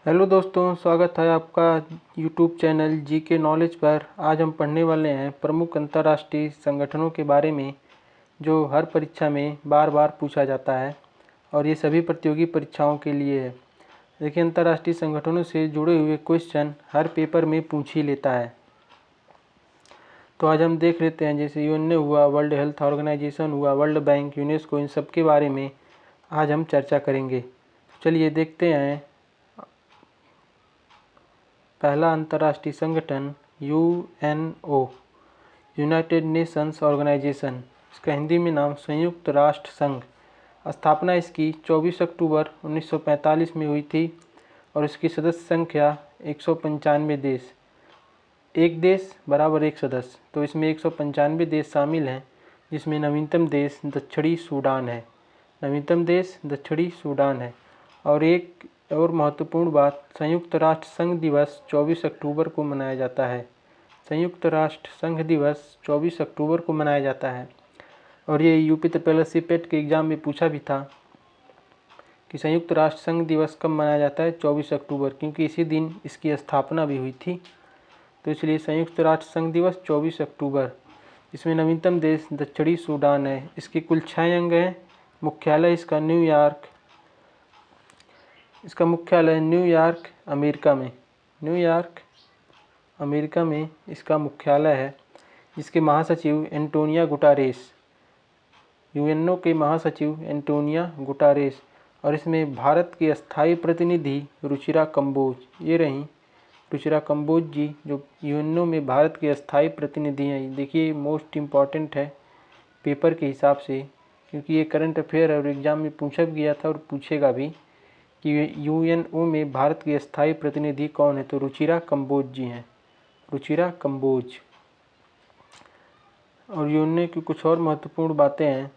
Hello दोस्तों, स्वागत है आपका यूट्यूब चैनल जीके नॉलेज पर। आज हम पढ़ने वाले हैं प्रमुख अंतर्राष्ट्रीय संगठनों के बारे में जो हर परीक्षा में बार बार पूछा जाता है और ये सभी प्रतियोगी परीक्षाओं के लिए है। देखिए, अंतर्राष्ट्रीय संगठनों से जुड़े हुए क्वेश्चन हर पेपर में पूछ ही लेता है। तो आज हम देख लेते हैं, जैसे यूएनओ हुआ, वर्ल्ड हेल्थ ऑर्गेनाइजेशन हुआ, वर्ल्ड बैंक, यूनेस्को, इन सब के बारे में आज हम चर्चा करेंगे। चलिए देखते हैं। पहला अंतर्राष्ट्रीय संगठन यूएनओ, यूनाइटेड नेशंस ऑर्गेनाइजेशन। इसका हिंदी में नाम संयुक्त राष्ट्र संघ। स्थापना इसकी 24 अक्टूबर 1945 में हुई थी और इसकी सदस्य संख्या 195 देश। एक देश बराबर एक सदस्य, तो इसमें 195 देश शामिल हैं, जिसमें नवीनतम देश दक्षिणी सूडान है। नवीनतम देश दक्षिणी सूडान है। और एक और महत्वपूर्ण बात, संयुक्त राष्ट्र संघ दिवस 24 अक्टूबर को मनाया जाता है। संयुक्त राष्ट्र संघ दिवस 24 अक्टूबर को मनाया जाता है। और ये यूपी पेट के एग्ज़ाम में पूछा भी था कि संयुक्त राष्ट्र संघ दिवस कब मनाया जाता है, 24 अक्टूबर, क्योंकि इसी दिन इसकी स्थापना भी हुई थी। तो इसलिए संयुक्त राष्ट्र संघ दिवस 24 अक्टूबर। इसमें नवीनतम देश दक्षिणी सूडान है। इसके कुल 6 अंग हैं। मुख्यालय इसका न्यूयॉर्क, इसका मुख्यालय न्यूयॉर्क अमेरिका में, न्यूयॉर्क अमेरिका में इसका मुख्यालय है। इसके महासचिव एंटोनिया गुटारेस, यूएनओ के महासचिव एंटोनिया गुटारेस। और इसमें भारत के स्थायी प्रतिनिधि रुचिरा कंबोज, ये रहीं रुचिरा कंबोज जी, जो यूएनओ में भारत के स्थायी प्रतिनिधि हैं। देखिए, मोस्ट इम्पॉर्टेंट है पेपर के हिसाब से, क्योंकि ये करंट अफेयर और एग्ज़ाम में पूछा भी गया था और पूछेगा भी कि यूएनओ में भारत के स्थायी प्रतिनिधि कौन है। तो रुचिरा कंबोज जी हैं, रुचिरा कंबोज। और यूएनओ की कुछ और महत्वपूर्ण बातें हैं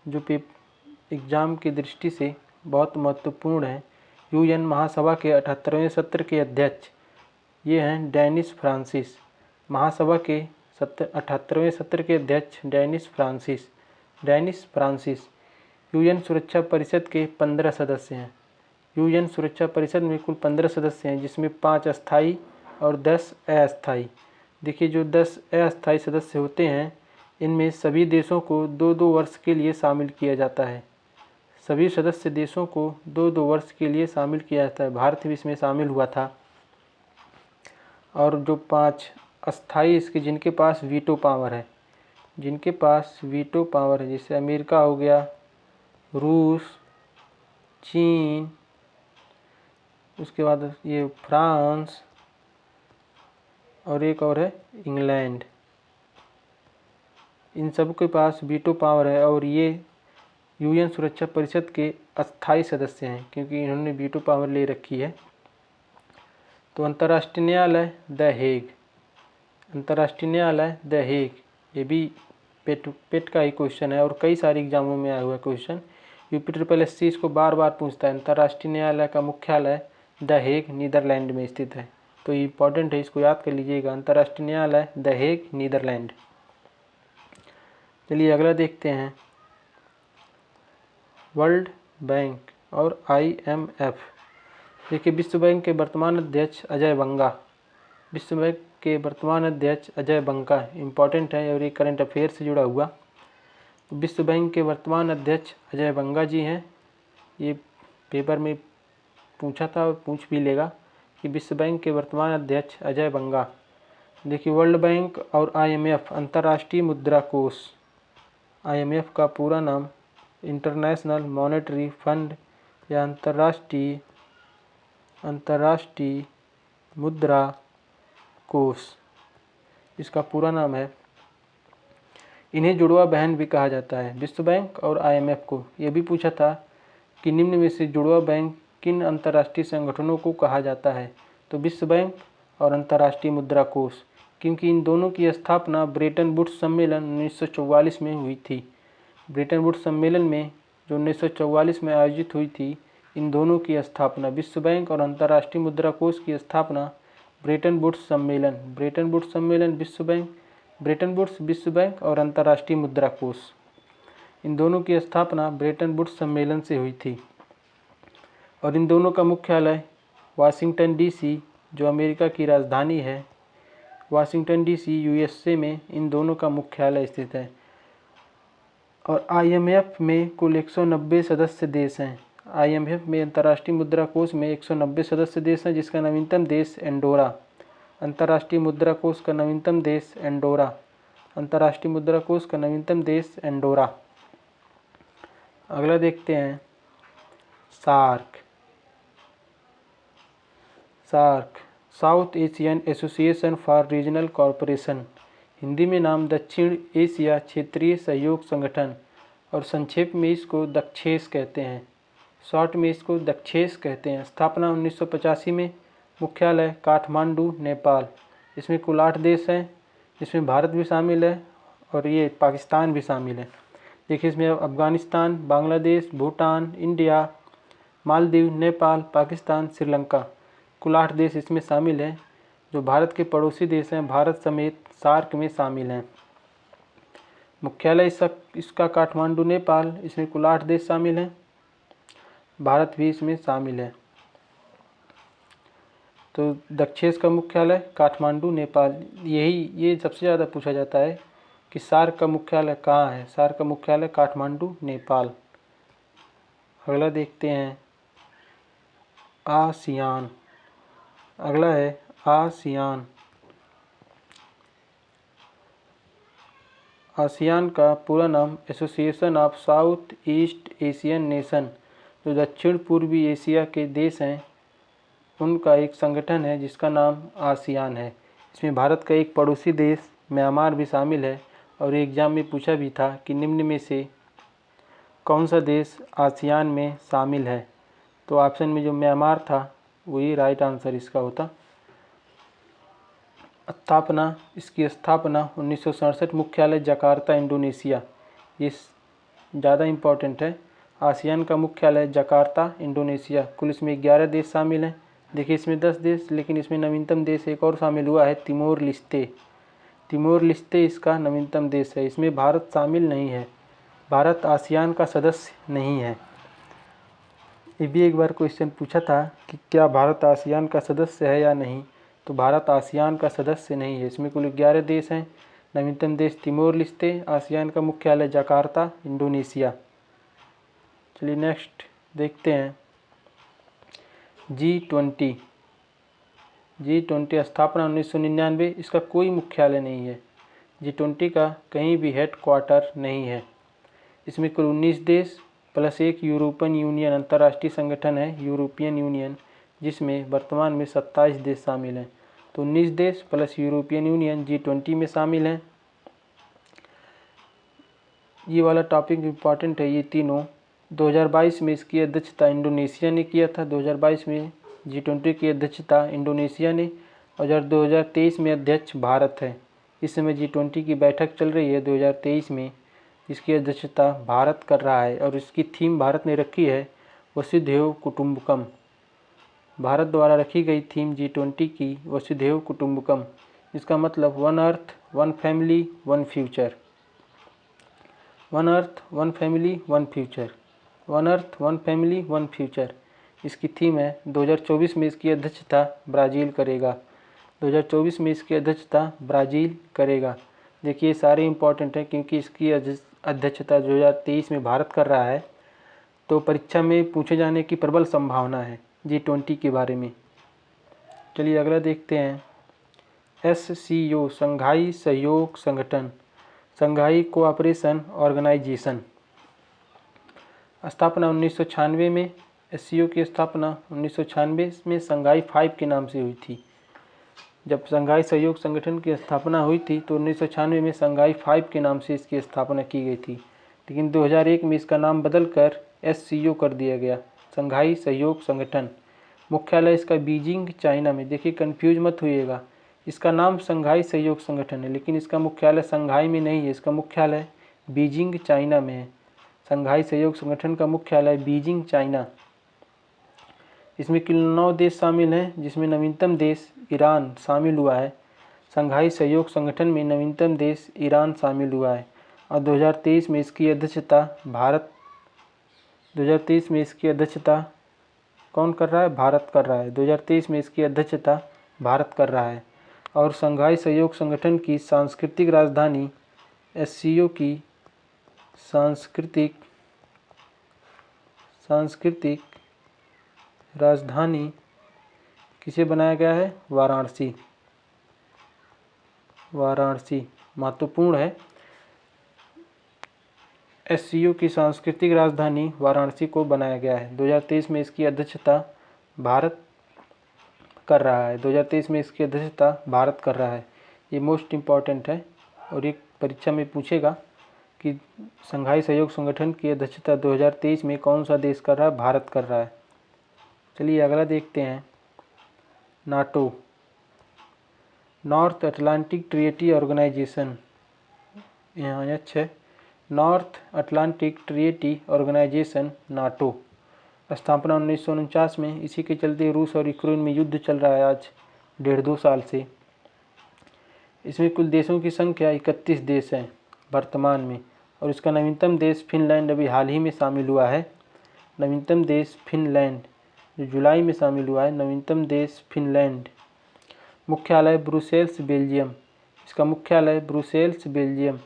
जो एग्ज़ाम की दृष्टि से बहुत महत्वपूर्ण है। यूएन महासभा के 78वें सत्र के अध्यक्ष ये हैं डेनिस फ्रांसिस। महासभा के 78वें सत्र के अध्यक्ष Dennis Francis, Dennis Francis. UN सुरक्षा परिषद के 15 सदस्य हैं। यूएन सुरक्षा परिषद में कुल 15 सदस्य हैं, जिसमें 5 अस्थायी और 10 अस्थायी। देखिए, जो 10 अस्थायी सदस्य होते हैं, इनमें सभी देशों को 2-2 वर्ष के लिए शामिल किया जाता है। सभी सदस्य देशों को 2-2 वर्ष के लिए शामिल किया जाता है। भारत भी इसमें शामिल हुआ था। और जो 5 अस्थायी, इसके जिनके पास वीटो पावर है, जिनके पास वीटो पावर है, जैसे अमेरिका हो गया, रूस, चीन, उसके बाद ये फ्रांस, और एक और है इंग्लैंड। इन सब के पास वीटो पावर है और ये यूएन सुरक्षा परिषद के अस्थायी सदस्य हैं, क्योंकि इन्होंने वीटो पावर ले रखी है। तो अंतर्राष्ट्रीय न्यायालय द हेग, अंतर्राष्ट्रीय न्यायालय द हेग, ये भी पेट का ही क्वेश्चन है और कई सारे एग्जामों में आया हुआ क्वेश्चन। यूपी इसको बार बार पूछता है। अंतर्राष्ट्रीय न्यायालय का मुख्यालय द हेग नीदरलैंड में स्थित है। तो ये इंपॉर्टेंट है, इसको याद कर लीजिएगा। अंतर्राष्ट्रीय न्यायालय द हेग नीदरलैंड। चलिए अगला देखते हैं। वर्ल्ड बैंक और IMF। देखिए, विश्व बैंक के वर्तमान अध्यक्ष अजय बंगा, विश्व बैंक के वर्तमान अध्यक्ष अजय बंगा इम्पॉर्टेंट है और ये करंट अफेयर से जुड़ा हुआ। विश्व बैंक के वर्तमान अध्यक्ष अजय बंगा जी हैं। ये पेपर में पूछा था और पूछ भी लेगा कि विश्व बैंक के वर्तमान अध्यक्ष अजय बंगा। देखिए, वर्ल्ड बैंक और IMF, अंतर्राष्ट्रीय मुद्रा कोष। IMF का पूरा नाम इंटरनेशनल मॉनेटरी फंड या अंतर्राष्ट्रीय मुद्रा कोष, इसका पूरा नाम है। इन्हें जुड़वा बहन भी कहा जाता है, विश्व बैंक और IMF को। यह भी पूछा था कि निम्न में से जुड़वा बैंक किन अंतर्राष्ट्रीय संगठनों को कहा जाता है। तो विश्व बैंक और अंतर्राष्ट्रीय मुद्रा कोष, क्योंकि इन दोनों की स्थापना ब्रेटन वुड्स सम्मेलन 1944 में हुई थी। ब्रेटन वुड्स सम्मेलन में जो 1944 में आयोजित हुई थी, इन दोनों की स्थापना, विश्व बैंक और अंतर्राष्ट्रीय मुद्रा कोष की स्थापना ब्रेटन वुड्स सम्मेलन, ब्रेटन वुड्स सम्मेलन, विश्व बैंक, ब्रेटन वुड्स, विश्व बैंक और अंतर्राष्ट्रीय मुद्रा कोष, इन दोनों की स्थापना ब्रेटन वुड्स सम्मेलन से हुई थी। और इन दोनों का मुख्यालय वाशिंगटन डीसी, जो अमेरिका की राजधानी है, वाशिंगटन डीसी यूएसए में इन दोनों का मुख्यालय स्थित है। और आईएमएफ में कुल 190 सदस्य देश हैं। आईएमएफ में अंतर्राष्ट्रीय मुद्रा कोष में 190 सदस्य देश हैं, जिसका नवीनतम देश एंडोरा। अंतर्राष्ट्रीय मुद्रा कोष का नवीनतम देश एंडोरा। अंतर्राष्ट्रीय मुद्रा कोष का नवीनतम देश एंडोरा। अगला देखते हैं SAARC. SAARC South Asian Association for Regional Corporation, Hindi में नाम दक्षिण एशिया क्षेत्रीय सहयोग संगठन, और संक्षेप में इसको दक्षेस कहते हैं, शॉर्ट में इसको दक्षेस कहते हैं। स्थापना 1985 में। मुख्यालय काठमांडू, नेपाल। इसमें कुल 8 देश हैं, इसमें भारत भी शामिल है और ये पाकिस्तान भी शामिल है। देखिए इसमें अफगानिस्तान, बांग्लादेश, भूटान, इंडिया, मालदीव, नेपाल, पाकिस्तान, श्रीलंका, कुल 8 देश इसमें शामिल हैं, जो भारत के पड़ोसी देश हैं, भारत समेत सार्क में शामिल हैं। मुख्यालय इसका काठमांडू, नेपाल। इसमें कुल 8 देश शामिल हैं, भारत भी इसमें शामिल है। तो दक्षेस का मुख्यालय काठमांडू, नेपाल। ये सबसे ज़्यादा पूछा जाता है कि सार्क का मुख्यालय कहाँ है। सार्क का मुख्यालय काठमांडू, नेपाल। अगला देखते हैं आसियान। अगला है आसियान। आसियान का पूरा नाम association of south east Asian nation, जो दक्षिण पूर्वी एशिया के देश हैं उनका एक संगठन है, जिसका नाम आसियान है। इसमें भारत का एक पड़ोसी देश म्यांमार भी शामिल है। और एग्ज़ाम में पूछा भी था कि निम्न में से कौन सा देश आसियान में शामिल है, तो ऑप्शन में जो म्यांमार था वही राइट आंसर इसका होता। इसकी स्थापना 1967। मुख्यालय जकार्ता, इंडोनेशिया। ये ज़्यादा इम्पोर्टेंट है। आसियान का मुख्यालय जकार्ता, इंडोनेशिया। कुल इसमें 11 देश शामिल हैं। देखिए इसमें 10 देश, लेकिन इसमें नवीनतम देश एक और शामिल हुआ है, तिमोर लिस्ते। तिमोर लिस्ते इसका नवीनतम देश है। इसमें भारत शामिल नहीं है, भारत आसियान का सदस्य नहीं है। ये भी एक बार क्वेश्चन पूछा था कि क्या भारत आसियान का सदस्य है या नहीं, तो भारत आसियान का सदस्य नहीं है। इसमें कुल 11 देश हैं। नवीनतम देश तिमोर लिस्ते। आसियान का मुख्यालय जकार्ता, इंडोनेशिया। चलिए नेक्स्ट देखते हैं G20। G20 स्थापना 1999। इसका कोई मुख्यालय नहीं है। G20 का कहीं भी हेड क्वार्टर नहीं है। इसमें कुल 19 देश प्लस एक यूरोपियन यूनियन अंतर्राष्ट्रीय संगठन है, यूरोपियन यूनियन, जिसमें वर्तमान में 27 देश शामिल हैं। तो 19 देश प्लस यूरोपियन यूनियन G20 में शामिल हैं। ये वाला टॉपिक इम्पॉर्टेंट है, ये तीनों। 2022 में इसकी अध्यक्षता इंडोनेशिया ने किया था। 2022 में G20 की अध्यक्षता इंडोनेशिया ने, और 2023 में अध्यक्ष भारत है। इस समय G20 की बैठक चल रही है 2023 में, इसकी अध्यक्षता भारत कर रहा है। और इसकी थीम भारत ने रखी है वसुधैव कुटुंबकम। भारत द्वारा रखी गई थीम G20 की वसुधैव कुटुंबकम। इसका मतलब one earth, one family, one future. One earth, one family, one future. One earth, one family, one future इसकी थीम है। 2024 में इसकी अध्यक्षता ब्राज़ील करेगा। 2024 में इसकी अध्यक्षता ब्राज़ील करेगा। देखिए सारे इम्पॉर्टेंट हैं, क्योंकि इसकी अध्यक्षता 2023 में भारत कर रहा है, तो परीक्षा में पूछे जाने की प्रबल संभावना है G20 के बारे में। चलिए अगला देखते हैं SCO, संघाई सहयोग संगठन, संघाई कोऑपरेशन ऑर्गेनाइजेशन। स्थापना 1996 में। SCO की स्थापना 1996 में संघाई 5 के नाम से हुई थी। जब संघाई सहयोग संगठन की स्थापना हुई थी तो 1996 में संघाई 5 के नाम से इसकी स्थापना की गई थी, लेकिन 2001 में इसका नाम बदलकर SCO कर दिया गया, संघाई सहयोग संगठन। मुख्यालय इसका बीजिंग, चाइना में। देखिए कंफ्यूज मत होइएगा, इसका नाम संघाई सहयोग संगठन है, लेकिन इसका मुख्यालय संघाई में नहीं है, इसका मुख्यालय बीजिंग, चाइना में है। संघाई सहयोग संगठन का मुख्यालय बीजिंग, चाइना। इसमें कुल 9 देश शामिल हैं, जिसमें नवीनतम देश ईरान शामिल हुआ है। संघाई सहयोग संगठन में नवीनतम देश ईरान शामिल हुआ है। और 2023 में इसकी अध्यक्षता कौन कर रहा है? भारत कर रहा है। 2023 में इसकी अध्यक्षता भारत कर रहा है। और शंघाई सहयोग संगठन की सांस्कृतिक राजधानी एससीओ की सांस्कृतिक राजधानी किसे बनाया गया है? वाराणसी। महत्वपूर्ण है। एससीओ की सांस्कृतिक राजधानी वाराणसी को बनाया गया है। 2023 में इसकी अध्यक्षता भारत कर रहा है। ये मोस्ट इम्पॉर्टेंट है और एक परीक्षा में पूछेगा कि शंघाई सहयोग संगठन की अध्यक्षता 2023 में कौन सा देश कर रहा है? भारत कर रहा है। चलिए अगला देखते हैं। NATO, North Atlantic Treaty Organisation, यहाँ एच है। North Atlantic Treaty Organisation NATO, स्थापना 1949 में। इसी के चलते रूस और यूक्रेन में युद्ध चल रहा है आज 1.5-2 साल से। इसमें कुल देशों की संख्या 31 देश हैं वर्तमान में, और इसका नवीनतम देश फिनलैंड अभी हाल ही में शामिल हुआ है। नवीनतम देश फिनलैंड जो जुलाई में शामिल हुआ है, नवीनतम देश फिनलैंड। मुख्यालय ब्रुसेल्स, बेल्जियम। इसका मुख्यालय ब्रुसेल्स, बेल्जियम।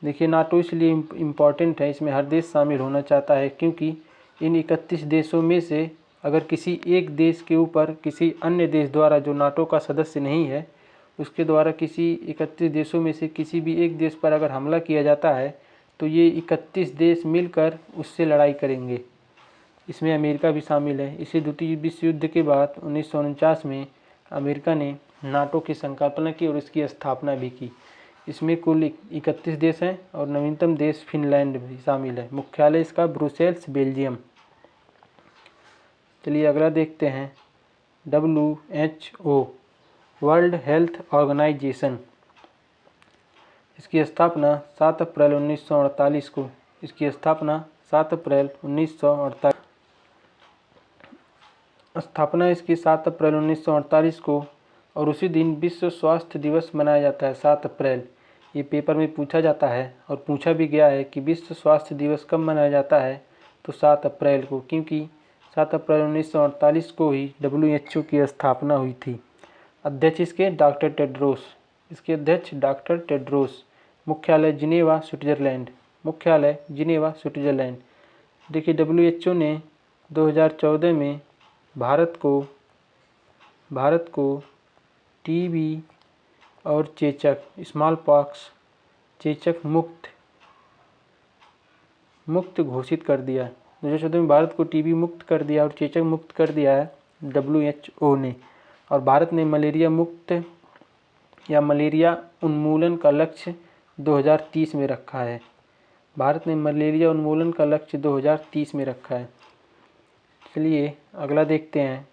देखिए नाटो इसलिए इम्पॉर्टेंट है, इसमें हर देश शामिल होना चाहता है, क्योंकि इन 31 देशों में से अगर किसी एक देश के ऊपर किसी अन्य देश द्वारा जो नाटो का सदस्य नहीं है उसके द्वारा किसी 31 देशों में से किसी भी एक देश पर अगर हमला किया जाता है तो ये 31 देश मिलकर उससे लड़ाई करेंगे। इसमें अमेरिका भी शामिल है। इसी द्वितीय विश्व युद्ध के बाद 1949 में अमेरिका ने नाटो की संकल्पना की और इसकी स्थापना भी की। इसमें कुल 31 देश हैं और नवीनतम देश फिनलैंड भी शामिल है। मुख्यालय इसका ब्रुसेल्स, बेल्जियम। चलिए अगला देखते हैं। WHO, World Health Organisation. इसकी स्थापना 7 अप्रैल 1948 को। स्थापना इसकी 7 अप्रैल 1948 को, और उसी दिन विश्व स्वास्थ्य दिवस मनाया जाता है 7 अप्रैल। ये पेपर में पूछा जाता है और पूछा भी गया है कि विश्व स्वास्थ्य दिवस कब मनाया जाता है, तो 7 अप्रैल को, क्योंकि 7 अप्रैल 1948 को ही WHO की स्थापना हुई थी। अध्यक्ष इसके डॉक्टर टेड्रोस। मुख्यालय जिनेवा, स्विट्जरलैंड। देखिए WHO ने 2014 में भारत को टीबी और चेचक, स्मॉल पॉक्स, चेचक मुक्त घोषित कर दिया। 2014 में भारत को टीबी मुक्त कर दिया और चेचक मुक्त कर दिया है WHO ने। और भारत ने मलेरिया मुक्त या मलेरिया उन्मूलन का लक्ष्य 2030 में रखा है। चलिए अगला देखते हैं।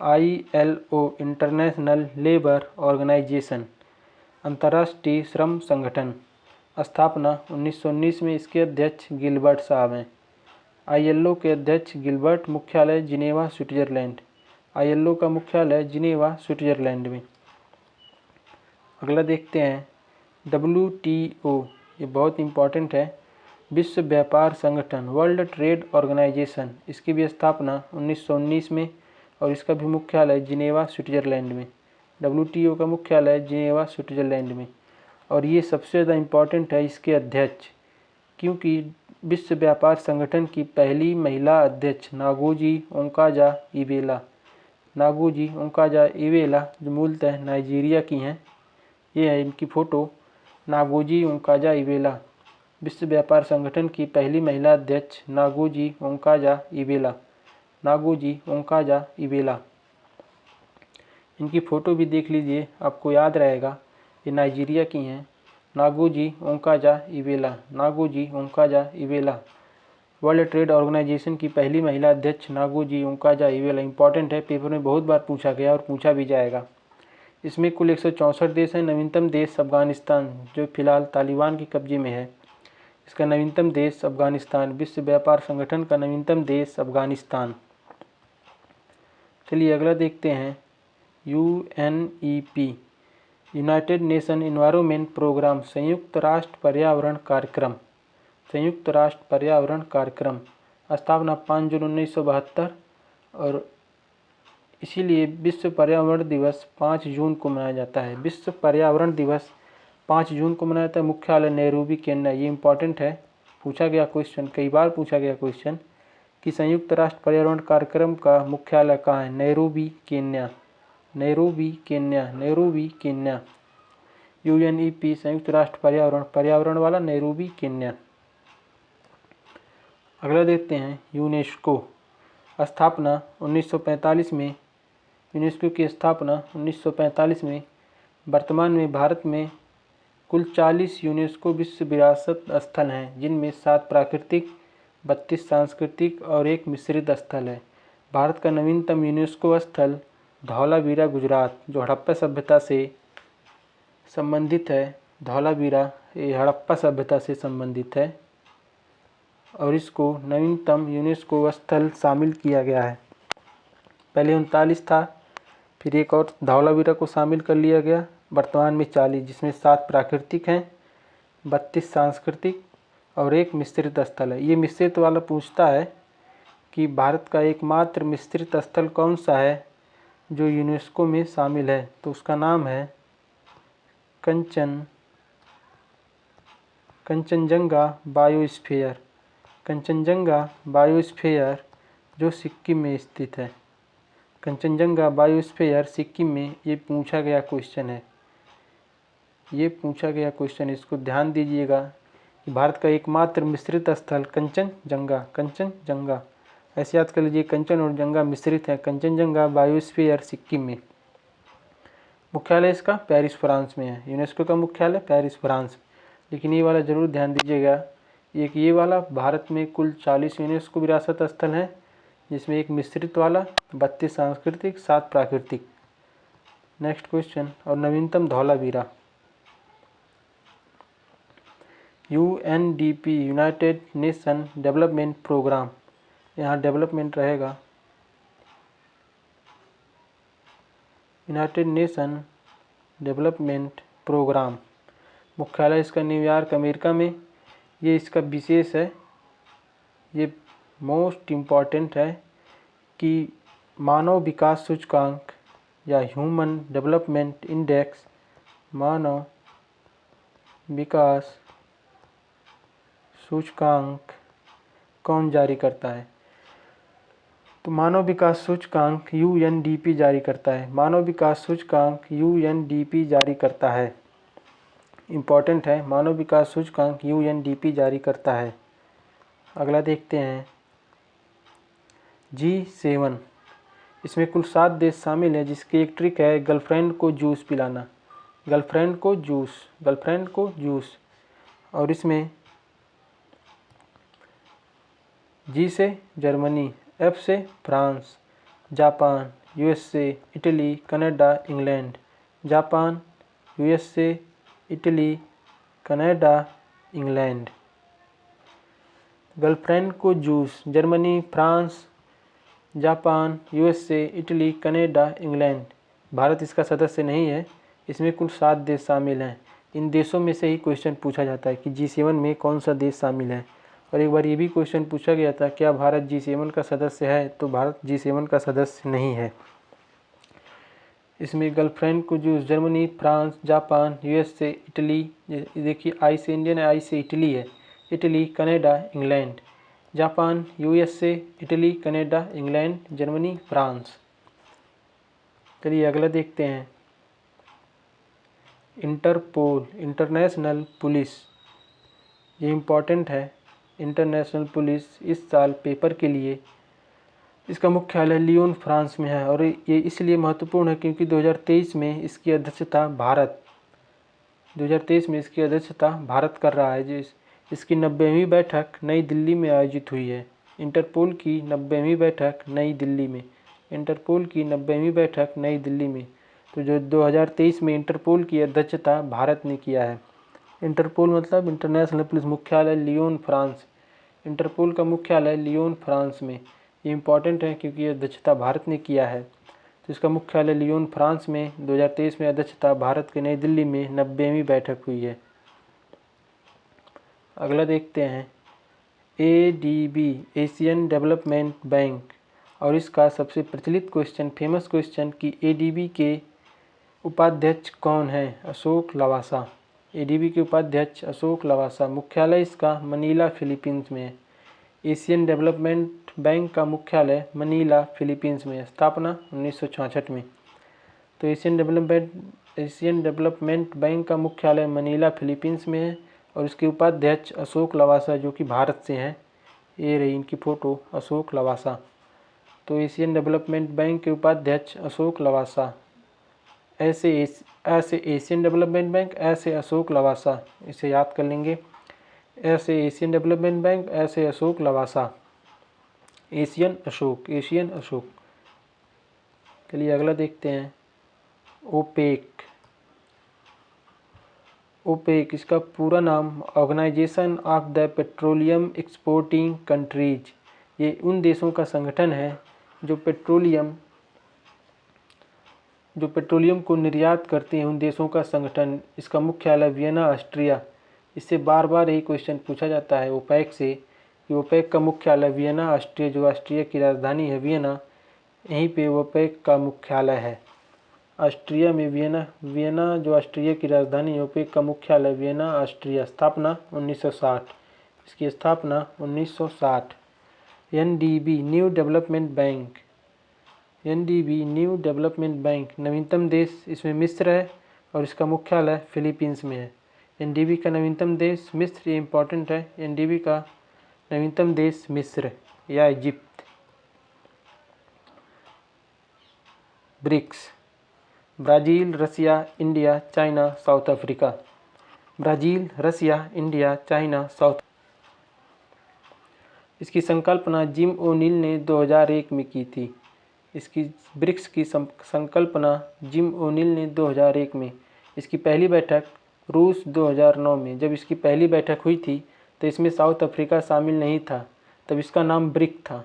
ILO, इंटरनेशनल लेबर ऑर्गेनाइजेशन, अंतर्राष्ट्रीय श्रम संगठन। स्थापना 1919 में। इसके अध्यक्ष गिलबर्ट साहब हैं। ILO के अध्यक्ष गिलबर्ट। मुख्यालय जिनेवा, स्विट्जरलैंड। ILO का मुख्यालय जिनेवा, स्विट्जरलैंड में। अगला देखते हैं। WTO, ये बहुत इम्पॉर्टेंट है। विश्व व्यापार संगठन, वर्ल्ड ट्रेड ऑर्गेनाइजेशन। इसकी भी स्थापना 1919 में और इसका भी मुख्यालय जिनेवा, स्विट्जरलैंड में। WTO का मुख्यालय जिनेवा, स्विट्जरलैंड में। और ये सबसे ज़्यादा इम्पॉर्टेंट है इसके अध्यक्ष, क्योंकि विश्व व्यापार संगठन की पहली महिला अध्यक्ष नागोजी ओंकाजा इवेला, जो मूलतः नाइजीरिया की हैं। ये है इनकी फ़ोटो, नागोजी ओंकाजा इवेला। विश्व व्यापार संगठन की पहली महिला अध्यक्ष नागोजी ओंकाजा इवेला। इनकी फ़ोटो भी देख लीजिए, आपको याद रहेगा। ये नाइजीरिया की हैं, नागोजी ओंकाजा इवेला। वर्ल्ड ट्रेड ऑर्गेनाइजेशन की पहली महिला अध्यक्ष नागोजी ओंकाजा इवेला। इंपॉर्टेंट है, पेपर में बहुत बार पूछा गया और पूछा भी जाएगा। इसमें कुल 164 देश हैं। नवीनतम देश अफगानिस्तान, जो फिलहाल तालिबान के कब्जे में है। इसका नवीनतम देश अफगानिस्तान। विश्व व्यापार संगठन का नवीनतम देश अफगानिस्तान। चलिए अगला देखते हैं। UNEP, United Nation Environment Programme, संयुक्त राष्ट्र पर्यावरण कार्यक्रम। स्थापना 5 जून 1972 और इसीलिए विश्व पर्यावरण दिवस 5 जून को मनाया जाता है। विश्व पर्यावरण दिवस 5 जून को मनाया जाता है। मुख्यालय नैरोबी केन्या। ये इंपॉर्टेंट है, पूछा गया क्वेश्चन, कई बार पूछा गया क्वेश्चन कि संयुक्त राष्ट्र पर्यावरण कार्यक्रम का मुख्यालय कहाँ है? Nairobi Kenya, Nairobi Kenya, Nairobi Kenya. UNEP संयुक्त राष्ट्र पर्यावरण वाला नैरोबी केन्या। अगला देखते हैं यूनेस्को। स्थापना 1945 में। यूनेस्को की स्थापना 1945 में। वर्तमान में भारत में कुल 40 यूनेस्को विश्व विरासत स्थल हैं, जिनमें 7 प्राकृतिक, 32 सांस्कृतिक और 1 मिश्रित स्थल है। भारत का नवीनतम यूनेस्को स्थल धौलावीरा गुजरात, जो हड़प्पा सभ्यता से संबंधित है। धौलावीरा ये हड़प्पा सभ्यता से संबंधित है और इसको नवीनतम यूनेस्को स्थल शामिल किया गया है। पहले 39 था, फिर एक और धौलावीरा को शामिल कर लिया गया। वर्तमान में 40, जिसमें 7 प्राकृतिक हैं, 32 सांस्कृतिक और 1 मिश्रित स्थल है। ये मिश्रित वाला पूछता है कि भारत का एकमात्र मिश्रित स्थल कौन सा है जो यूनेस्को में शामिल है, तो उसका नाम है कंचनजंगा बायोस्फीयर। कंचनजंगा बायोस्फीयर जो सिक्किम में स्थित है। कंचनजंगा बायोस्फीयर सिक्किम में। ये पूछा गया क्वेश्चन है, ये पूछा गया क्वेश्चन, इसको ध्यान दीजिएगा कि भारत का एकमात्र मिश्रित स्थल कंचनजंगा, कंचनजंगा ऐसे याद कर लीजिए, कंचन और जंगा मिश्रित है। कंचनजंगा बायोस्फीयर सिक्किम में। मुख्यालय इसका पेरिस फ्रांस में है। यूनेस्को का मुख्यालय पेरिस फ्रांस। लेकिन ये वाला ज़रूर ध्यान दीजिएगा, एक ये वाला भारत में कुल 40 यूनेस्को विरासत स्थल हैं, जिसमें एक मिश्रित वाला, 32 सांस्कृतिक, 7 प्राकृतिक। Next question. और नवीनतम Dholavira. UNDP United Nation development programme, यहाँ डेवलपमेंट रहेगा। United Nation development programme. मुख्यालय इसका न्यूयॉर्क अमेरिका में। ये इसका विशेष है, ये मोस्ट इम्पॉर्टेंट है कि मानव विकास सूचकांक या ह्यूमन डेवलपमेंट इंडेक्स, मानव विकास सूचकांक कौन जारी करता है? तो मानव विकास सूचकांक UNDP जारी करता है। मानव विकास सूचकांक UNDP जारी करता है। इम्पॉर्टेंट है, मानव विकास सूचकांक UNDP जारी करता है। अगला देखते हैं G7। इसमें कुल 7 देश शामिल हैं, जिसकी एक ट्रिक है गर्लफ्रेंड को जूस पिलाना। गर्लफ्रेंड को जूस, गर्लफ्रेंड को जूस। और इसमें G से जर्मनी, F से France, Japan, USA, Italy, Canada, England. Japan, USA, Italy, Canada, England. Girlfriend को juice, Germany, France, Japan, USA, Italy, Canada, England. Bharat इसका सदस्य नहीं है। इसमें कुल 7 देश शामिल हैं। इन देशों में से ही क्वेश्चन पूछा जाता है कि G7 में कौन सा देश शामिल है। और एक बार ये भी क्वेश्चन पूछा गया था, क्या भारत G7 का सदस्य है? तो भारत G7 का सदस्य नहीं है। इसमें गर्लफ्रेंड को juice, Germany, France, Japan, USA, Italy, देखिए आई से इंडियन है, आई से इटली है, Italy, Canada, England. Japan, USA, Italy, Canada, England, Germany, France. चलिए अगला देखते हैं इंटरपोल, इंटरनेशनल पुलिस। ये इम्पॉर्टेंट है। इंटरनेशनल पुलिस इस साल पेपर के लिए, इसका मुख्यालय लियोन फ्रांस में है। और ये इसलिए महत्वपूर्ण है क्योंकि 2023 में इसकी अध्यक्षता भारत 2023 में इसकी अध्यक्षता भारत कर रहा है। इसकी 90वीं बैठक नई दिल्ली में आयोजित हुई है। इंटरपोल की 90वीं बैठक नई दिल्ली में, इंटरपोल की 90वीं बैठक नई दिल्ली में। तो जो 2023 में इंटरपोल की अध्यक्षता भारत ने किया है। इंटरपोल मतलब इंटरनेशनल पुलिस, मुख्यालय लियोन फ्रांस। इंटरपोल का मुख्यालय लियोन फ्रांस में। ये इम्पॉर्टेंट है क्योंकि अध्यक्षता भारत ने किया है। तो इसका मुख्यालय लियोन फ्रांस में, 2023 में अध्यक्षता भारत के नई दिल्ली में 90वीं बैठक हुई है। अगला देखते हैं ADB, एशियन डेवलपमेंट बैंक। और इसका सबसे प्रचलित क्वेश्चन, फेमस क्वेश्चन कि एडीबी के उपाध्यक्ष कौन है? अशोक लवासा। एडीबी के उपाध्यक्ष अशोक लवासा। मुख्यालय इसका मनीला, फिलीपींस में है। एशियन डेवलपमेंट बैंक का मुख्यालय मनीला, फिलीपींस में है। स्थापना 1966 में। तो एशियन डेवलपमेंट बैंक का मुख्यालय मनीला, फिलीपींस में है और इसके उपाध्यक्ष अशोक लवासा जो कि भारत से हैं। ये रही इनकी फ़ोटो, अशोक लवासा। तो एशियन डेवलपमेंट बैंक के उपाध्यक्ष अशोक लवासा। ऐसे एशियन डेवलपमेंट बैंक, ऐसे अशोक लवासा, इसे याद कर लेंगे। ऐसे एशियन डेवलपमेंट बैंक, ऐसे अशोक लवासा। एशियन अशोक। चलिए अगला देखते हैं। ओपेक इसका पूरा नाम Organisation of the Petroleum Exporting Countries. ये उन देशों का संगठन है जो पेट्रोलियम को निर्यात करते हैं, उन देशों का संगठन। इसका मुख्यालय वियना, ऑस्ट्रिया। इससे बार बार यही क्वेश्चन पूछा जाता है ओपेक से कि ओपेक का मुख्यालय वियना, ऑस्ट्रिया, जो ऑस्ट्रिया की राजधानी है वियना, यहीं पे ओपेक का मुख्यालय है। ऑस्ट्रिया में वियना जो ऑस्ट्रिया की राजधानी है, ओपेक का मुख्यालय वियना, ऑस्ट्रिया। स्थापना 1960। इसकी स्थापना 1960। एनडीबी न्यू डेवलपमेंट बैंक, नवीनतम देश इसमें मिस्र है और इसका मुख्यालय फिलीपींस में है। एनडीबी का नवीनतम देश मिस्र, ये इम्पोर्टेंट है। एनडीबी का नवीनतम देश मिस्र या Egypt. BRICS, Brazil, Russia, India, China, South Africa. Brazil, Russia, India, China, South. इसकी संकल्पना जिम ओ'नील ने 2001 में की थी। इसकी ब्रिक्स की संकल्पना जिम ओ'नील ने 2001 में। इसकी पहली बैठक रूस 2009 में। जब इसकी पहली बैठक हुई थी तो इसमें साउथ अफ्रीका शामिल नहीं था, तब इसका नाम ब्रिक था।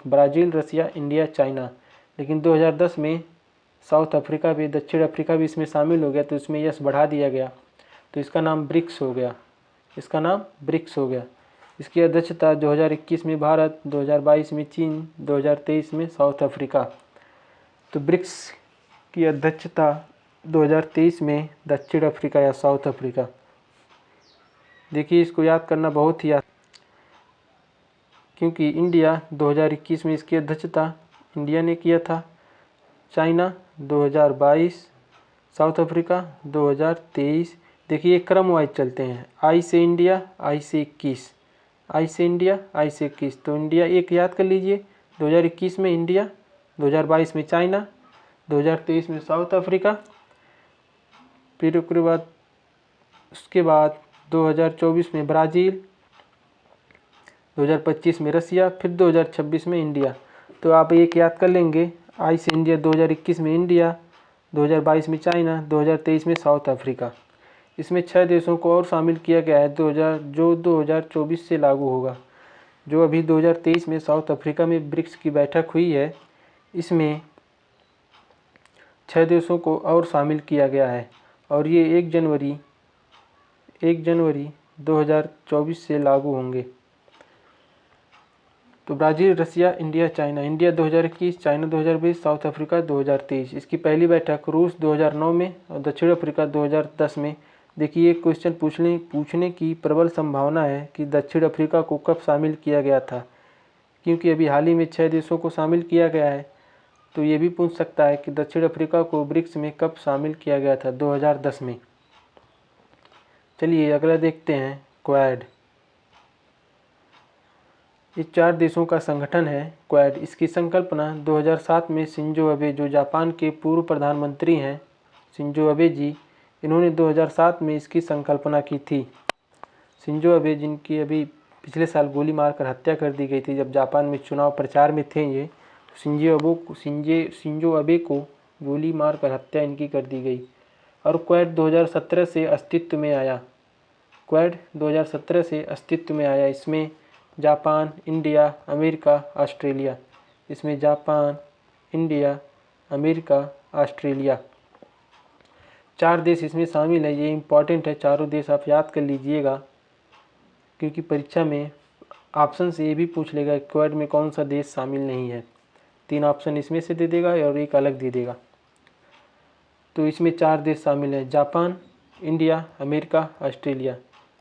Brazil, Russia, India, China. लेकिन 2010 में साउथ अफ्रीका भी, दक्षिण अफ्रीका भी इसमें शामिल हो गया, तो इसमें यस बढ़ा दिया गया, तो इसका नाम ब्रिक्स हो गया। इसकी अध्यक्षता 2021 में भारत, 2022 में चीन, 2023 में साउथ अफ्रीका। तो ब्रिक्स की अध्यक्षता 2023 में दक्षिण अफ्रीका या साउथ अफ्रीका। देखिए इसको याद करना बहुत ही क्योंकि इंडिया 2021 में इसकी अध्यक्षता इंडिया ने किया था, चाइना 2022, साउथ अफ्रीका 2023। देखिए क्रम वाइज चलते हैं, आई से इंडिया, आई से 21, आई से इंडिया, आई से 21। तो इंडिया एक याद कर लीजिए, 2021 में इंडिया, 2022 में चाइना, 2023 में साउथ अफ्रीका। फिर उसके बाद 2024 में ब्राज़ील, 2025 में रसिया, फिर 2026 में इंडिया। तो आप एक याद कर लेंगे, आई से इंडिया 2021 में इंडिया, 2022 में चाइना, 2023 में साउथ अफ्रीका। इसमें 6 देशों को और शामिल किया गया है जो 2024 से लागू होगा। जो अभी 2023 में साउथ अफ्रीका में ब्रिक्स की बैठक हुई है, इसमें 6 देशों को और शामिल किया गया है और ये 1 जनवरी 2024 से लागू होंगे। तो Brazil, Russia, India, China. India 2021, China 2020, South Africa 2023। इसकी पहली बैठक रूस 2009 में और दक्षिण अफ्रीका 2010 में। देखिए एक क्वेश्चन पूछने की प्रबल संभावना है कि दक्षिण अफ्रीका को कब शामिल किया गया था, क्योंकि अभी हाल ही में 6 देशों को शामिल किया गया है। तो ये भी पूछ सकता है कि दक्षिण अफ्रीका को ब्रिक्स में कब शामिल किया गया था, 2010 में। चलिए अगला देखते हैं, क्वाड। ये 4 देशों का संगठन है क्वाड। इसकी संकल्पना 2007 में शिंजो अबे, जो जापान के पूर्व प्रधानमंत्री हैं, शिंजो अबे जी, इन्होंने 2007 में इसकी संकल्पना की थी। शिंजो अबे जिनकी अभी पिछले साल गोली मारकर हत्या कर दी गई थी, जब जापान में चुनाव प्रचार में थे ये, शिंजो अबे को गोली मारकर हत्या इनकी कर दी गई। और क्वाड 2017 से अस्तित्व में आया। इसमें जापान, इंडिया, अमेरिका, ऑस्ट्रेलिया। इसमें जापान, इंडिया, अमेरिका, ऑस्ट्रेलिया, 4 देश इसमें शामिल है। ये इम्पॉर्टेंट है, चारों देश आप याद कर लीजिएगा, क्योंकि परीक्षा में ऑप्शन से ये भी पूछ लेगा क्वाड में कौन सा देश शामिल नहीं है। 3 ऑप्शन इसमें से दे देगा और एक अलग दे देगा। तो इसमें 4 देश शामिल हैं, Japan, India, America, Australia.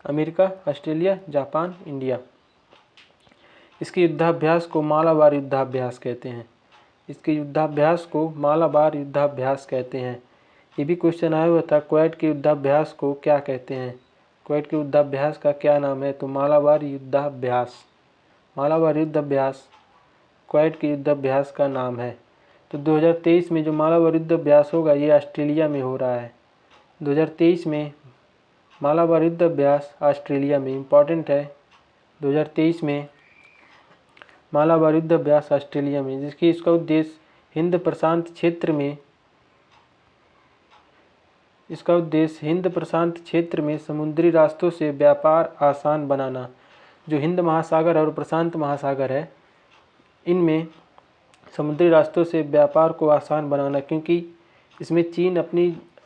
America, Australia, Japan, India. इसके युद्धाभ्यास को मालाबार युद्धाभ्यास कहते हैं। इसके युद्धाभ्यास को मालाबार युद्धाभ्यास कहते हैं। ये भी क्वेश्चन आया हुआ था, क्वेड के युद्धाभ्यास को क्या कहते हैं। क्वेड के युद्धाभ्यास का क्या नाम है, तो मालाबार युद्धाभ्यास। मालाबार युद्धाभ्यास क्वेड के युद्धाभ्यास का नाम है। तो 2023 में जो मालाबार युद्धाभ्यास होगा ये ऑस्ट्रेलिया में हो रहा है। 2023 में मालाबार युद्धाभ्यास ऑस्ट्रेलिया में, इम्पॉर्टेंट है। 2023 में मालाबार युद्धाभ्यास ऑस्ट्रेलिया में, जिसकी इसका उद्देश्य हिंद प्रशांत क्षेत्र में समुद्री रास्तों से व्यापार आसान बनाना। जो हिंद महासागर और प्रशांत महासागर है, इनमें समुद्री रास्तों से व्यापार को आसान बनाना, क्योंकि इसमें चीन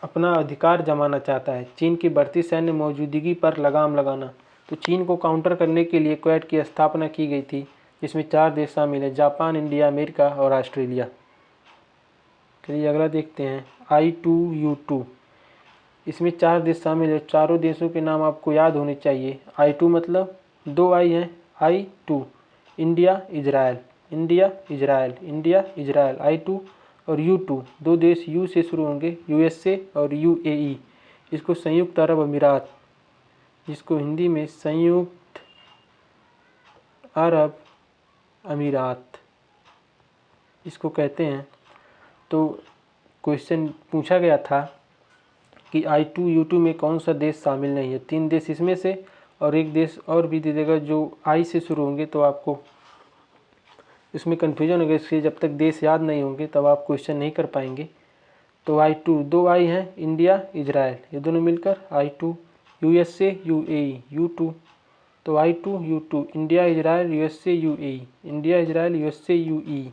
अपना अधिकार जमाना चाहता है। चीन की बढ़ती सैन्य मौजूदगी पर लगाम लगाना। तो चीन को काउंटर करने के लिए क्वेड की स्थापना की गई थी, जिसमें 4 देश शामिल हैं, जापान, इंडिया, अमेरिका और ऑस्ट्रेलिया। चलिए अगला देखते हैं, I2U2। इसमें 4 देश शामिल हैं। चारों देशों के नाम आपको याद होने चाहिए। I2 मतलब 2 I हैं, I2, India, Israel, India, Israel, India, Israel, I2। और U2, 2 देश U से शुरू होंगे, USA और UAE। इसको संयुक्त अरब अमीरात, जिसको हिंदी में संयुक्त अरब अमीरात इसको कहते हैं। तो क्वेश्चन पूछा गया था कि I2U2 में कौन सा देश शामिल नहीं है। 3 देश इसमें से और एक देश और भी दे देगा जो I से शुरू होंगे, तो आपको इसमें कन्फ्यूजन होगा। इसलिए जब तक देश याद नहीं होंगे तब आप क्वेश्चन नहीं कर पाएंगे। तो I2, 2 I हैं, इंडिया, इजराइल, ये दोनों मिलकर I2, USA, UAE, U2। तो I2U2, India, Israel, USA, UAE, India, Israel, USA, UAE।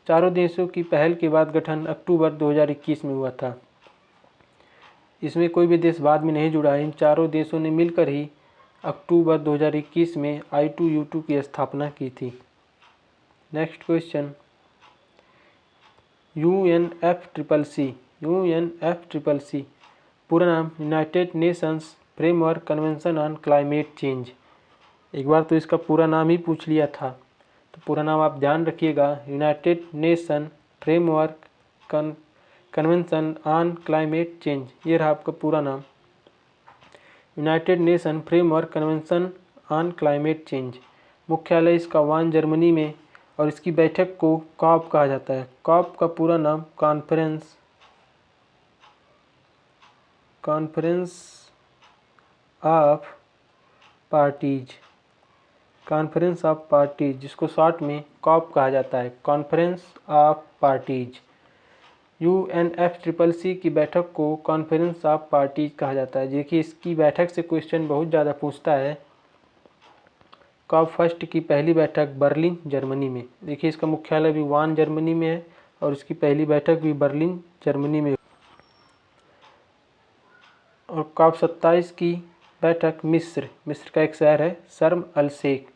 चारों देशों की पहल के बाद गठन अक्टूबर 2021 में हुआ था। इसमें कोई भी देश बाद में नहीं जुड़ा है। इन चारों देशों ने मिलकर ही अक्टूबर 2021 में I2U2 की स्थापना की थी। नेक्स्ट क्वेश्चन, UNFCCC पूरा नाम United Nations framework convention on climate change. एक बार तो इसका पूरा नाम ही पूछ लिया था, तो पूरा नाम आप ध्यान रखिएगा, United nation framework convention on climate change. ये रहा आपका पूरा नाम, United nation framework convention on climate change. मुख्यालय इसका वान, जर्मनी में, और इसकी बैठक को कॉप कहा जाता है। कॉप का पूरा नाम कॉन्फ्रेंस ऑफ पार्टीज, जिसको शॉर्ट में कॉप कहा जाता है, कॉन्फ्रेंस ऑफ पार्टीज। UNFCCC की बैठक को कॉन्फ्रेंस ऑफ पार्टीज कहा जाता है। देखिए इसकी बैठक से क्वेश्चन बहुत ज़्यादा पूछता है। कॉप फर्स्ट की पहली बैठक बर्लिन, जर्मनी में। देखिए इसका मुख्यालय भी वान, जर्मनी में है, और इसकी पहली बैठक भी बर्लिन, जर्मनी में। और कॉप 27 की बैठक मिस्र का एक शहर है, शर्म अल शेख।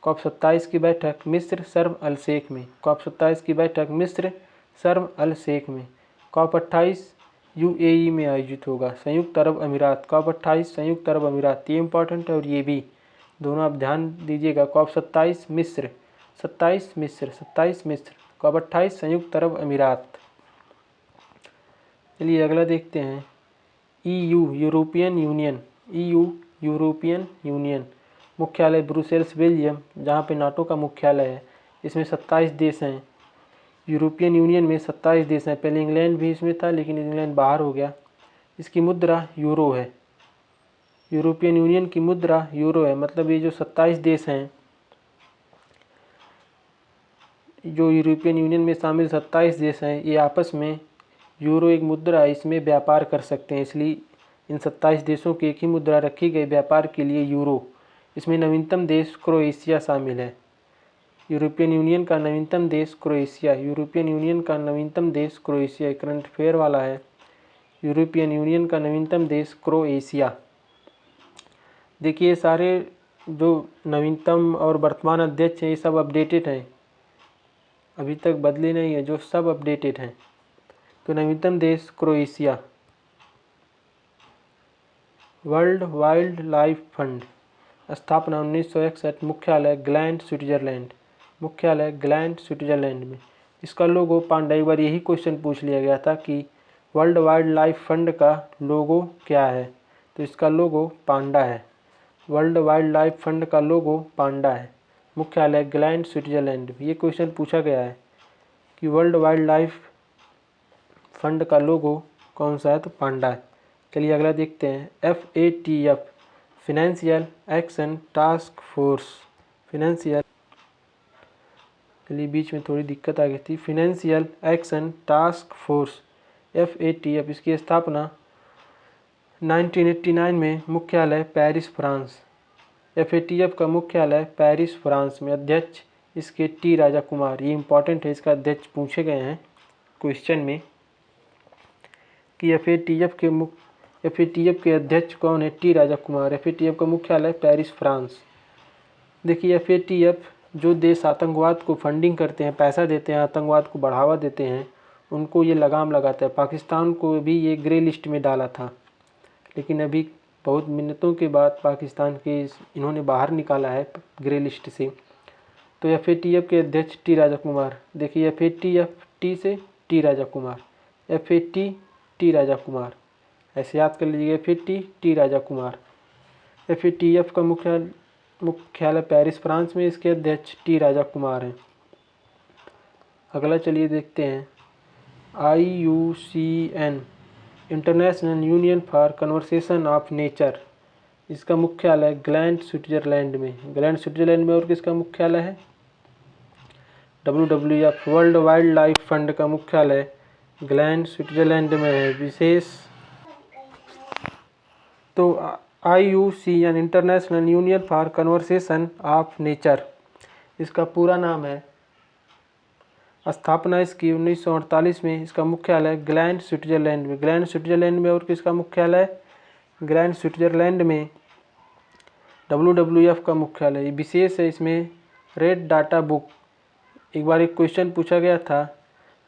कॉप 27 की बैठक मिस्र, शर्म अल शेख में। कॉप 27 की बैठक मिस्र, शर्म अल शेख में। कॉप 28 UAE में आयोजित होगा, संयुक्त अरब अमीरात। कॉप 28 संयुक्त अरब अमीरात, ये इंपॉर्टेंट है। और ये भी दोनों आप ध्यान दीजिएगा। कॉप 27 मिस्र, 27 मिस्र, कॉप 28 संयुक्त अरब अमीरात। चलिए अगला देखते हैं, EU यूरोपियन यूनियन, मुख्यालय ब्रुसेल्स, बेल्जियम, जहाँ पे नाटो का मुख्यालय है। इसमें 27 देश हैं। यूरोपियन यूनियन में 27 देश हैं। पहले इंग्लैंड भी इसमें था, लेकिन इंग्लैंड बाहर हो गया। इसकी मुद्रा यूरो है। यूरोपियन यूनियन की मुद्रा यूरो है। मतलब ये जो 27 देश हैं, जो यूरोपियन यूनियन में शामिल 27 देश हैं, ये आपस में यूरो एक मुद्रा है, इसमें व्यापार कर सकते हैं। इसलिए इन 27 देशों की एक ही मुद्रा रखी गई व्यापार के लिए, यूरो। इसमें नवीनतम देश क्रोएशिया शामिल है। यूरोपियन यूनियन का नवीनतम देश क्रोएशिया, करंट अफेयर वाला है। यूरोपियन यूनियन का नवीनतम देश क्रोएशिया। देखिए सारे जो नवीनतम और वर्तमान अध्यक्ष हैं ये सब अपडेटेड हैं, अभी तक बदले नहीं है, जो सब अपडेटेड हैं। तो नवीनतम देश Croatia. World wild life fund, स्थापना 1961, मुख्यालय ग्लैंड स्विट्जरलैंड, मुख्यालय ग्लैंड स्विट्जरलैंड में। इसका लोगो पांडा, एक बार यही क्वेश्चन पूछ लिया गया था कि वर्ल्ड वाइल्ड लाइफ फंड का लोगो क्या है, तो इसका लोगो पांडा है। वर्ल्ड वाइल्ड लाइफ फंड का लोगो पांडा है, मुख्यालय ग्लैंड स्विट्जरलैंड। ये क्वेश्चन पूछा गया है कि वर्ल्ड वाइल्ड लाइफ फंड का लोगो कौन सा है, तो पांडा है। चलिए अगला देखते हैं। FATF, financial action task force, financial, चलिए बीच में थोड़ी दिक्कत आ गई थी। Financial action task force FATF, इसकी स्थापना 1989 में, मुख्यालय पेरिस फ्रांस। FATF का मुख्यालय पेरिस फ्रांस में। अध्यक्ष इसके टी राजा कुमार। ये इंपॉर्टेंट है, इसका अध्यक्ष पूछे गए हैं क्वेश्चन में कि FATF के अध्यक्ष कौन है, टी राजा कुमार। FATF का मुख्यालय पेरिस फ्रांस। देखिए FATF जो देश आतंकवाद को फंडिंग करते हैं, पैसा देते हैं, आतंकवाद को बढ़ावा देते हैं, उनको ये लगाम लगाता है। पाकिस्तान को भी ये ग्रे लिस्ट में डाला था, लेकिन अभी बहुत मिन्नतों के बाद पाकिस्तान के इन्होंने बाहर निकाला है ग्रे लिस्ट से। तो FATF के अध्यक्ष टी राजा कुमार। देखिए FATF टी से T Raja Kumar, FAT T Raja Kumar, ऐसे याद कर लीजिए, FAT T Raja Kumar. FATF का मुख्यालय पेरिस फ्रांस में, इसके अध्यक्ष टी राजा कुमार हैं। अगला चलिए देखते हैं। IUCN, international union for conservation of nature, इसका मुख्यालय ग्लैंड स्विट्जरलैंड में, ग्लैंड स्विट्जरलैंड में। और किसका मुख्यालय है, WWF, world wild life fund का मुख्यालय ग्लैंड स्विट्जरलैंड में है। विशेष तो IUCN, international union for conservation of nature, इसका पूरा नाम है। स्थापना इसकी 1948 में। इसका मुख्यालय ग्लैंड स्विट्जरलैंड में, ग्लैंड स्विट्जरलैंड में। और किसका मुख्यालय, ग्लैंड स्विट्जरलैंड में। WWF का मुख्यालय। विशेष है इसमें रेड डाटा बुक। एक बार एक क्वेश्चन पूछा गया था,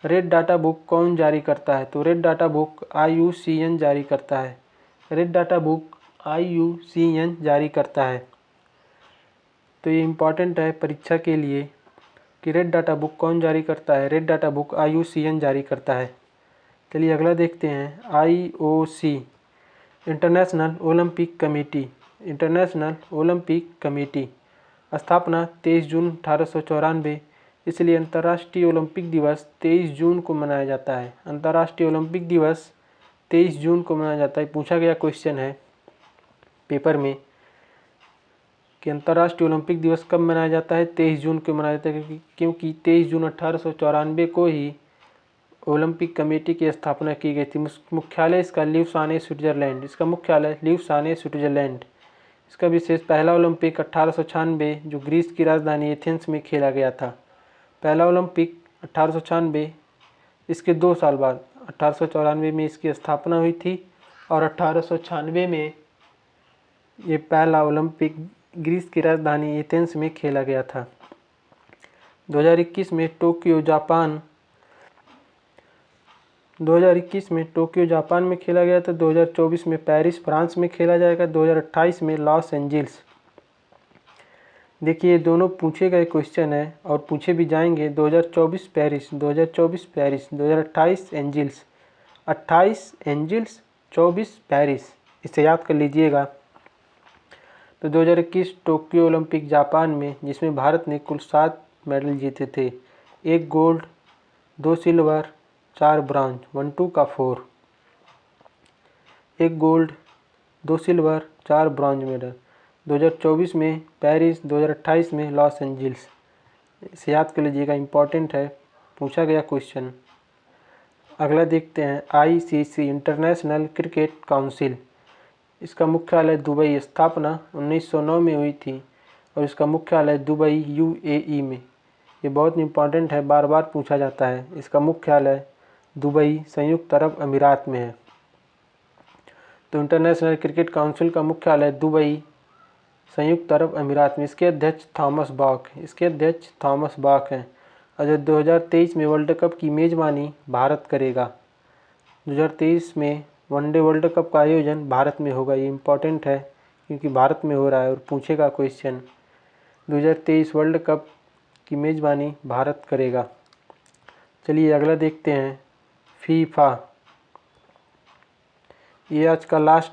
रेड डाटा बुक कौन जारी करता है, तो रेड डाटा बुक IUCN जारी करता है। रेड डाटा बुक IUCN जारी करता है। तो ये इम्पॉर्टेंट है परीक्षा के लिए कि रेड डाटा बुक कौन जारी करता है, रेड डाटा बुक IUCN जारी करता है। चलिए अगला देखते हैं। IOC, international Olympic committee, international Olympic committee. स्थापना 23 जून 1894, इसलिए अंतर्राष्ट्रीय ओलंपिक दिवस 23 जून को मनाया जाता है। अंतर्राष्ट्रीय ओलंपिक दिवस 23 जून को मनाया जाता है। पूछा गया क्वेश्चन है पेपर में कि अंतर्राष्ट्रीय ओलंपिक दिवस कब मनाया जाता है, 23 जून को मनाया जाता है, क्योंकि 23 जून 1894 को ही ओलंपिक कमेटी की स्थापना की गई थी। मुख्यालय इसका ल्यूसाने स्विट्जरलैंड, इसका मुख्यालय ल्यूसाने स्विट्जरलैंड। इसका विशेष, पहला ओलंपिक 1896 जो ग्रीस की राजधानी एथेंस में खेला गया था। पहला ओलंपिक 1896, इसके 2 साल बाद 1894 में इसकी स्थापना हुई थी, और 1896 में ये पहला ओलंपिक ग्रीस की राजधानी एथेंस में खेला गया था। 2021 में टोक्यो जापान, 2021 में टोक्यो जापान में खेला गया था। 2024 में पेरिस फ्रांस में खेला जाएगा। 2028 में लॉस एंजिल्स। देखिए दोनों पूछे गए क्वेश्चन है और पूछे भी जाएंगे। 2024 Paris, 2024 Paris, 2028 Angeles, 28 Angeles, 24 Paris, इसे याद कर लीजिएगा। तो 2021 टोक्यो ओलंपिक जापान में, जिसमें भारत ने कुल 7 मेडल जीते थे, 1 गोल्ड, 2 सिल्वर, 4 ब्रॉन्ज, 1-2 का 4, 1 गोल्ड, 2 सिल्वर, 4 ब्रॉन्ज मेडल। 2024 में पेरिस, 2028 में लॉस एंजिल्स, इसे याद कर लीजिएगा, इम्पॉर्टेंट है, पूछा गया क्वेश्चन। अगला देखते हैं। ICC, इंटरनेशनल क्रिकेट काउंसिल, इसका मुख्यालय दुबई। स्थापना 1909 में हुई थी और इसका मुख्यालय दुबई UAE में। ये बहुत इंपॉर्टेंट है, बार बार पूछा जाता है। इसका मुख्यालय दुबई, संयुक्त अरब अमीरात में है। तो इंटरनेशनल क्रिकेट काउंसिल का मुख्यालय दुबई, संयुक्त अरब अमीरात में। इसके अध्यक्ष थॉमस बाक हैं। और जो 2023 में वर्ल्ड कप की मेज़बानी भारत करेगा। 2023 में वनडे वर्ल्ड कप का आयोजन भारत में होगा। ये इम्पोर्टेंट है क्योंकि भारत में हो रहा है और पूछेगा क्वेश्चन। 2023 वर्ल्ड कप की मेज़बानी भारत करेगा। चलिए अगला देखते हैं। फीफा, ये आज का लास्ट